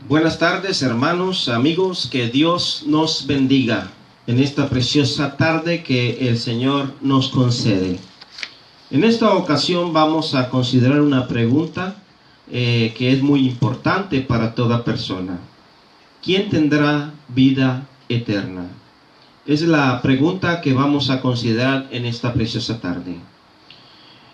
Buenas tardes, hermanos, amigos, que Dios nos bendiga en esta preciosa tarde que el Señor nos concede. En esta ocasión vamos a considerar una pregunta que es muy importante para toda persona. ¿Quién tendrá vida eterna? Es la pregunta que vamos a considerar en esta preciosa tarde.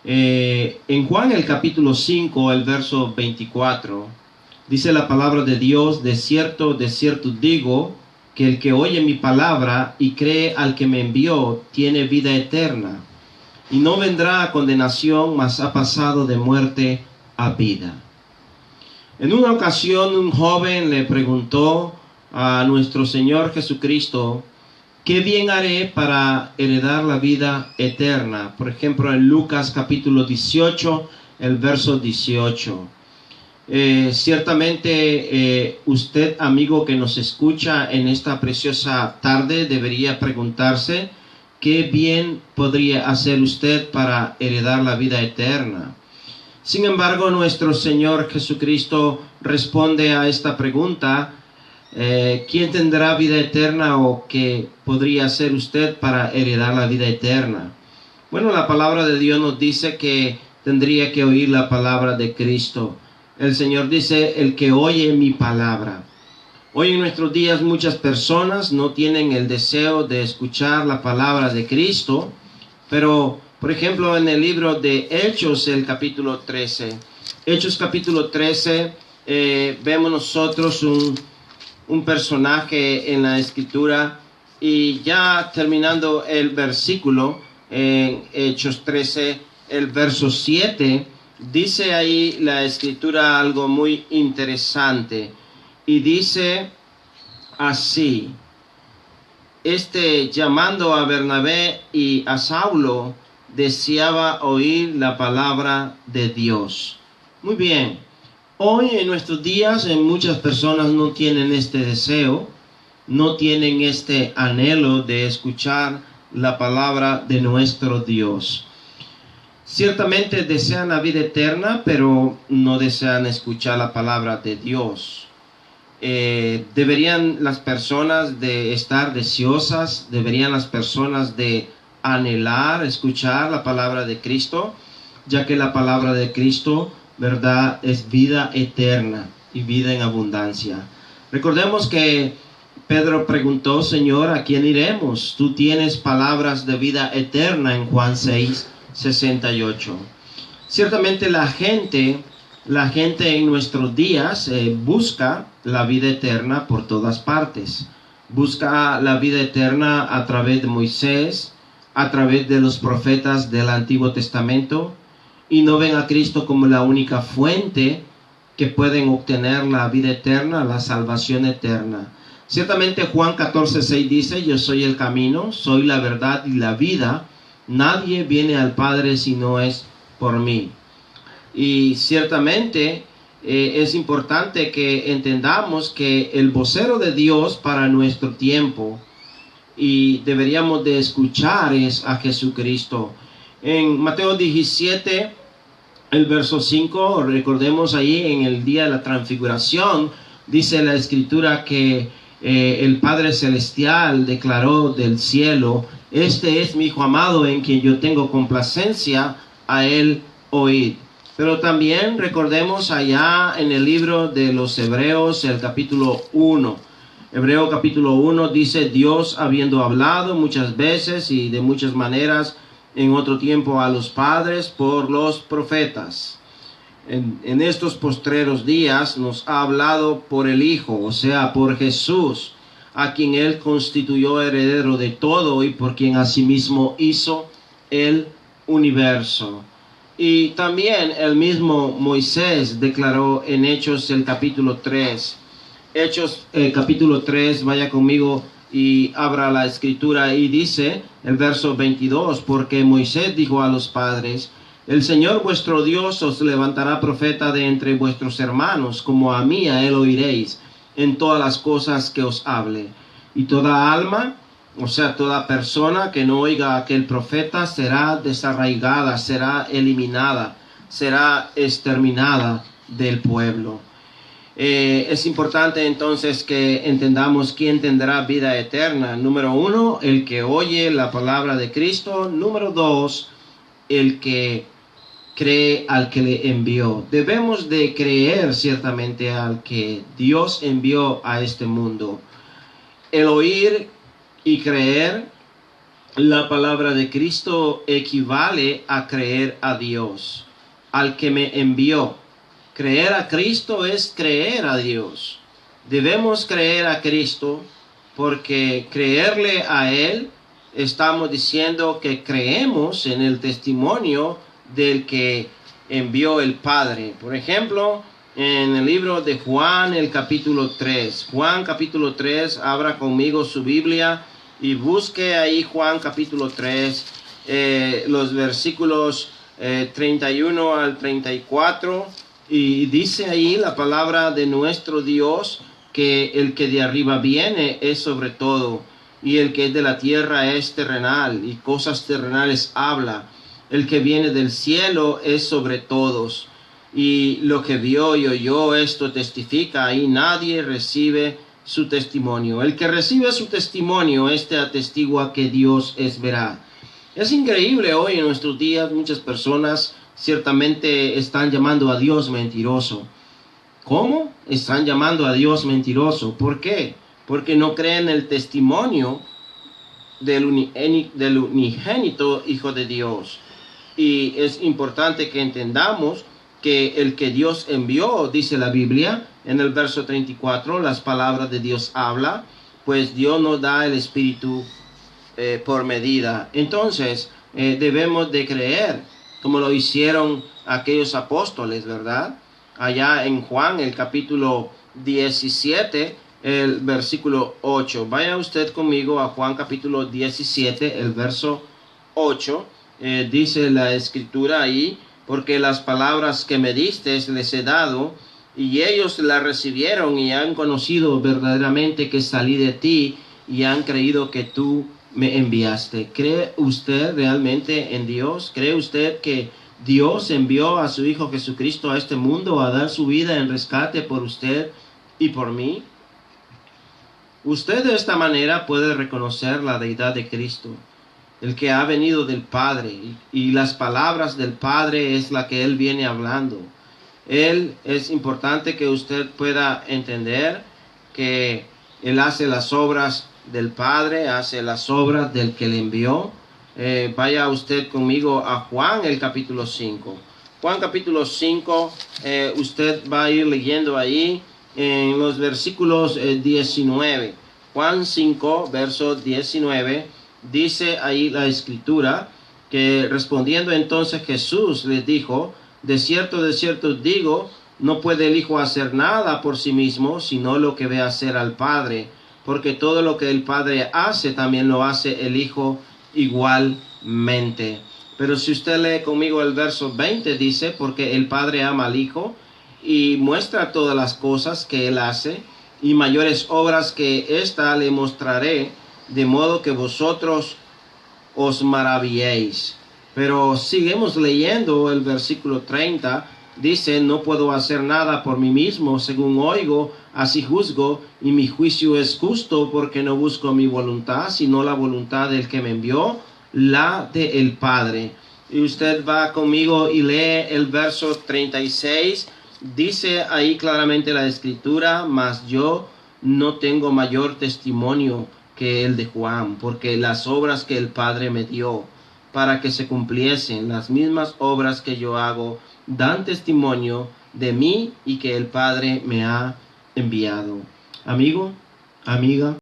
En Juan el capítulo 5, el verso 24, dice la palabra de Dios: de cierto digo, que el que oye mi palabra y cree al que me envió, tiene vida eterna, y no vendrá a condenación, mas ha pasado de muerte a vida. En una ocasión un joven le preguntó a nuestro Señor Jesucristo: ¿qué bien haré para heredar la vida eterna? Por ejemplo, en Lucas capítulo 18, el verso 18. Ciertamente usted, amigo que nos escucha en esta preciosa tarde, debería preguntarse qué bien podría hacer usted para heredar la vida eterna. Sin embargo, nuestro Señor Jesucristo responde a esta pregunta: ¿quién tendrá vida eterna, o qué podría hacer usted para heredar la vida eterna? Bueno, la palabra de Dios nos dice que tendría que oír la palabra de Cristo. El Señor dice: el que oye mi palabra. Hoy en nuestros días muchas personas no tienen el deseo de escuchar la palabra de Cristo, pero por ejemplo en el libro de Hechos, el capítulo 13, Hechos capítulo 13, vemos nosotros un personaje en la escritura, y ya terminando el versículo en Hechos 13, el verso 7, dice ahí la escritura algo muy interesante, y dice así: llamando a Bernabé y a Saulo, deseaba oír la palabra de Dios. Muy bien, hoy en nuestros días muchas personas no tienen este deseo, no tienen este anhelo de escuchar la palabra de nuestro Dios. Ciertamente desean la vida eterna, pero no desean escuchar la palabra de Dios. Deberían las personas de estar deseosas, deberían las personas de anhelar escuchar la palabra de Cristo, ya que la palabra de Cristo, verdad, es vida eterna y vida en abundancia. Recordemos que Pedro preguntó: Señor, ¿a quién iremos? Tú tienes palabras de vida eterna, en Juan 6:68. Ciertamente la gente en nuestros días busca la vida eterna por todas partes. Busca la vida eterna a través de Moisés, a través de los profetas del Antiguo Testamento, y no ven a Cristo como la única fuente que pueden obtener la vida eterna, la salvación eterna. Ciertamente Juan 14:6 dice: yo soy el camino, soy la verdad y la vida. Nadie viene al Padre si no es por mí. Y ciertamente es importante que entendamos que el vocero de Dios para nuestro tiempo, y deberíamos de escuchar, es a Jesucristo. En Mateo 17, el verso 5, recordemos ahí en el día de la transfiguración, dice la escritura que el Padre Celestial declaró del cielo: este es mi Hijo amado, en quien yo tengo complacencia, a él oíd. Pero también recordemos allá en el libro de los Hebreos, el capítulo 1. Hebreo capítulo 1 dice: Dios, habiendo hablado muchas veces y de muchas maneras en otro tiempo a los padres por los profetas, en estos postreros días nos ha hablado por el Hijo, o sea, por Jesús, a quien Él constituyó heredero de todo y por quien asimismo hizo el universo. Y también el mismo Moisés declaró en Hechos el capítulo 3. Hechos capítulo 3, vaya conmigo y abra la escritura, y dice el verso 22: porque Moisés dijo a los padres: el Señor vuestro Dios os levantará profeta de entre vuestros hermanos, como a mí a él oiréis en todas las cosas que os hable. Y toda alma, o sea, toda persona que no oiga a aquel profeta será desarraigada, será eliminada, será exterminada del pueblo. Es importante entonces que entendamos quién tendrá vida eterna. Número 1, el que oye la palabra de Cristo. Número 2, el que cree al que le envió. Debemos de creer ciertamente al que Dios envió a este mundo. El oír y creer la palabra de Cristo equivale a creer a Dios, al que me envió. Creer a Cristo es creer a Dios. Debemos creer a Cristo porque creerle a Él, estamos diciendo que creemos en el testimonio del que envió el Padre. Por ejemplo, en el libro de Juan, el capítulo 3. Juan capítulo 3, abra conmigo su Biblia y busque ahí Juan capítulo 3, los versículos 31 al 34. Y dice ahí la palabra de nuestro Dios que el que de arriba viene es sobre todo, y el que es de la tierra es terrenal, y cosas terrenales habla. El que viene del cielo es sobre todos, y lo que vio y oyó esto testifica, y nadie recibe su testimonio. El que recibe su testimonio, este atestigua que Dios es veraz. Es increíble hoy en nuestros días, muchas personas ciertamente están llamando a Dios mentiroso. ¿Cómo? Están llamando a Dios mentiroso. ¿Por qué? Porque no creen el testimonio del unigénito Hijo de Dios. Y es importante que entendamos que el que Dios envió, dice la Biblia, en el verso 34, las palabras de Dios habla, pues Dios nos da el Espíritu por medida. Entonces, debemos de creer, como lo hicieron aquellos apóstoles, ¿verdad? Allá en Juan, el capítulo 17, el versículo 8. Vaya usted conmigo a Juan capítulo 17, el verso 8. Dice la escritura ahí, porque las palabras que me diste les he dado, y ellos las recibieron y han conocido verdaderamente que salí de ti, y han creído que tú me enviaste. ¿Cree usted realmente en Dios? ¿Cree usted que Dios envió a su Hijo Jesucristo a este mundo a dar su vida en rescate por usted y por mí? Usted de esta manera puede reconocer la deidad de Cristo, el que ha venido del Padre, y las palabras del Padre es la que Él viene hablando. Es importante que usted pueda entender que Él hace las obras del Padre, hace las obras del que le envió. Vaya usted conmigo a Juan, el capítulo 5. Juan capítulo 5, usted va a ir leyendo ahí en los versículos 19. Juan 5, verso 19, dice ahí la escritura que respondiendo entonces Jesús les dijo: de cierto os digo, no puede el Hijo hacer nada por sí mismo, sino lo que ve hacer al Padre, porque todo lo que el Padre hace, también lo hace el Hijo igualmente. Pero si usted lee conmigo el verso 20, dice: porque el Padre ama al Hijo y muestra todas las cosas que Él hace, y mayores obras que ésta le mostraré, de modo que vosotros os maravilléis. Pero seguimos leyendo el versículo 30, dice: no puedo hacer nada por mí mismo, según oigo, así juzgo, y mi juicio es justo, porque no busco mi voluntad, sino la voluntad del que me envió, la del Padre. Y usted va conmigo y lee el verso 36, dice ahí claramente la escritura: mas yo no tengo mayor testimonio que el de Juan, porque las obras que el Padre me dio, para que se cumpliesen las mismas obras que yo hago, dan testimonio de mí y que el Padre me ha enviado. Amigo, amiga,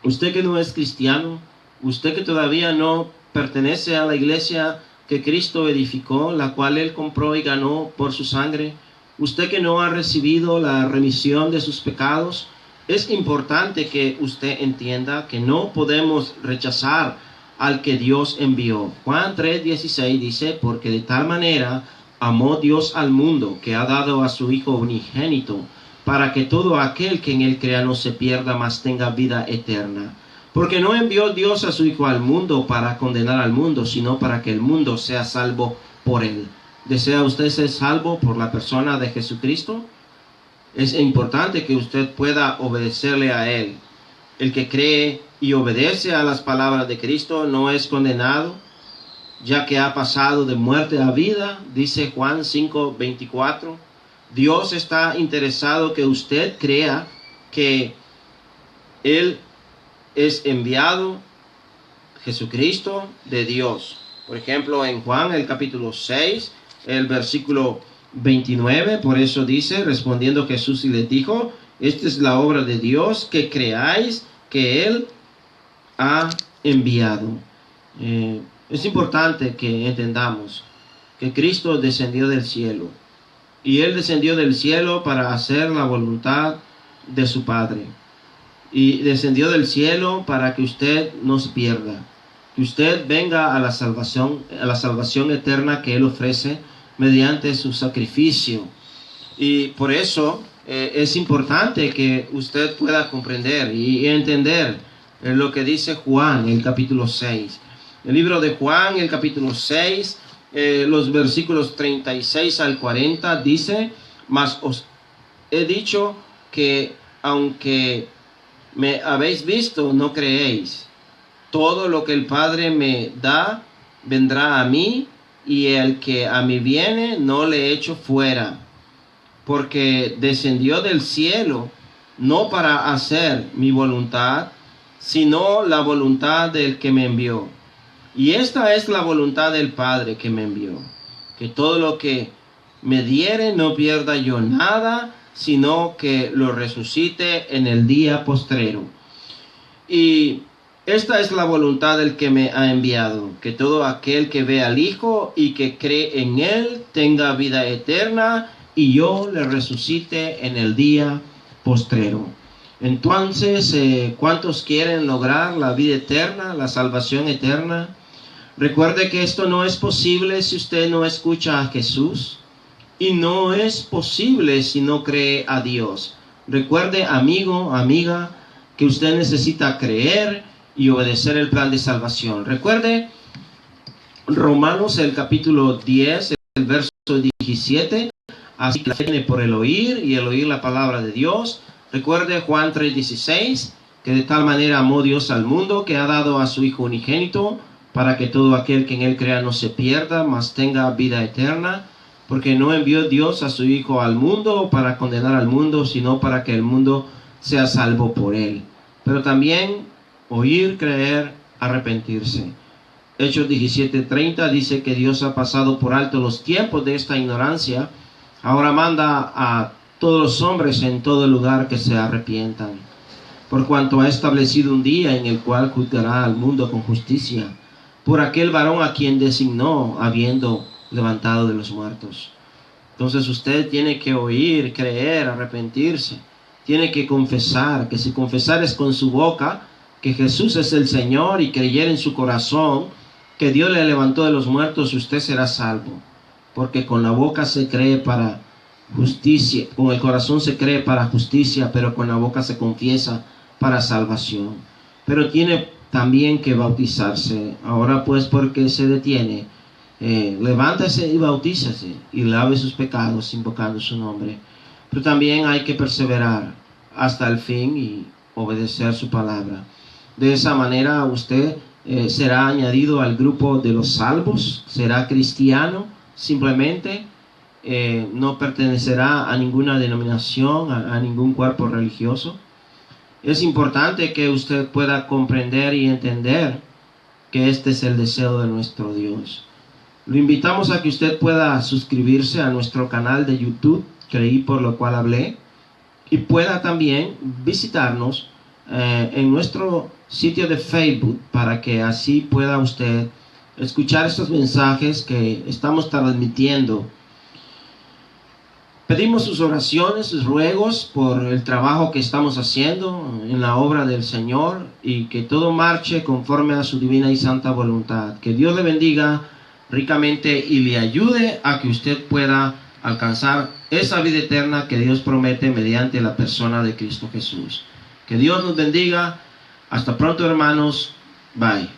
usted que no es cristiano, usted que todavía no pertenece a la iglesia que Cristo edificó, la cual Él compró y ganó por su sangre, usted que no ha recibido la remisión de sus pecados, es importante que usted entienda que no podemos rechazar al que Dios envió. Juan 3:16 dice: porque de tal manera amó Dios al mundo, que ha dado a su Hijo unigénito, para que todo aquel que en Él crea no se pierda, mas tenga vida eterna. Porque no envió Dios a su Hijo al mundo para condenar al mundo, sino para que el mundo sea salvo por Él. ¿Desea usted ser salvo por la persona de Jesucristo? es importante que usted pueda obedecerle a Él. El que cree y obedece a las palabras de Cristo no es condenado, ya que ha pasado de muerte a vida, dice Juan 5:24. Dios está interesado que usted crea que Él es enviado, Jesucristo de Dios. Por ejemplo, en Juan, el capítulo 6, el versículo 29, por eso dice, respondiendo Jesús y les dijo: esta es la obra de Dios, que creáis que Él ha enviado. Es importante que entendamos que Cristo descendió del cielo, y Él descendió del cielo para hacer la voluntad de su Padre, y descendió del cielo para que usted no se pierda, que usted venga a la salvación eterna que Él ofrece mediante su sacrificio. Y por eso es importante que usted pueda comprender y entender lo que dice Juan, el capítulo 6. El libro de Juan, el capítulo 6, los versículos 36 al 40, dice: mas os he dicho que aunque me habéis visto, no creéis. Todo lo que el Padre me da vendrá a mí, y el que a mí viene no le echo fuera, porque descendió del cielo no para hacer mi voluntad, sino la voluntad del que me envió. Y esta es la voluntad del Padre que me envió, que todo lo que me diere no pierda yo nada, sino que lo resucite en el día postrero. Y esta es la voluntad del que me ha enviado, que todo aquel que ve al Hijo y que cree en Él tenga vida eterna, y yo le resucite en el día postrero. Entonces, ¿cuántos quieren lograr la vida eterna, la salvación eterna? Recuerde que esto no es posible si usted no escucha a Jesús, y no es posible si no cree a Dios. Recuerde, amigo, amiga, que usted necesita creer y obedecer el plan de salvación. Recuerde Romanos, el capítulo 10, el verso 17. Así que la fe viene por el oír, y el oír la palabra de Dios. Recuerde Juan 3:16, que de tal manera amó Dios al mundo, que ha dado a su Hijo unigénito, para que todo aquel que en Él crea no se pierda, mas tenga vida eterna. Porque no envió Dios a su Hijo al mundo para condenar al mundo, sino para que el mundo sea salvo por Él. Pero también oír, creer, arrepentirse. Hechos 17:30 dice que Dios ha pasado por alto los tiempos de esta ignorancia. Ahora manda a todos los hombres en todo lugar que se arrepientan, por cuanto ha establecido un día en el cual juzgará al mundo con justicia, por aquel varón a quien designó, habiendo levantado de los muertos. Entonces usted tiene que oír, creer, arrepentirse. Tiene que confesar, que si confesar es con su boca que Jesús es el Señor, y creyera en su corazón que Dios le levantó de los muertos, usted será salvo. Porque con la boca se cree para justicia, con el corazón se cree para justicia, pero con la boca se confiesa para salvación. Pero tiene también que bautizarse. Ahora pues, ¿por qué se detiene? Levántese y bautícese, y lave sus pecados invocando su nombre. Pero también hay que perseverar hasta el fin y obedecer su palabra. De esa manera usted será añadido al grupo de los salvos, será cristiano simplemente, no pertenecerá a ninguna denominación, a ningún cuerpo religioso. Es importante que usted pueda comprender y entender que este es el deseo de nuestro Dios. Lo invitamos a que usted pueda suscribirse a nuestro canal de YouTube, Creí por lo cual hablé, y pueda también visitarnos en nuestro sitio de Facebook, para que así pueda usted escuchar estos mensajes que estamos transmitiendo. Pedimos sus oraciones, sus ruegos por el trabajo que estamos haciendo en la obra del Señor, y que todo marche conforme a su divina y santa voluntad. Que Dios le bendiga ricamente y le ayude a que usted pueda alcanzar esa vida eterna que Dios promete mediante la persona de Cristo Jesús. Que Dios nos bendiga. Hasta pronto, hermanos. Bye.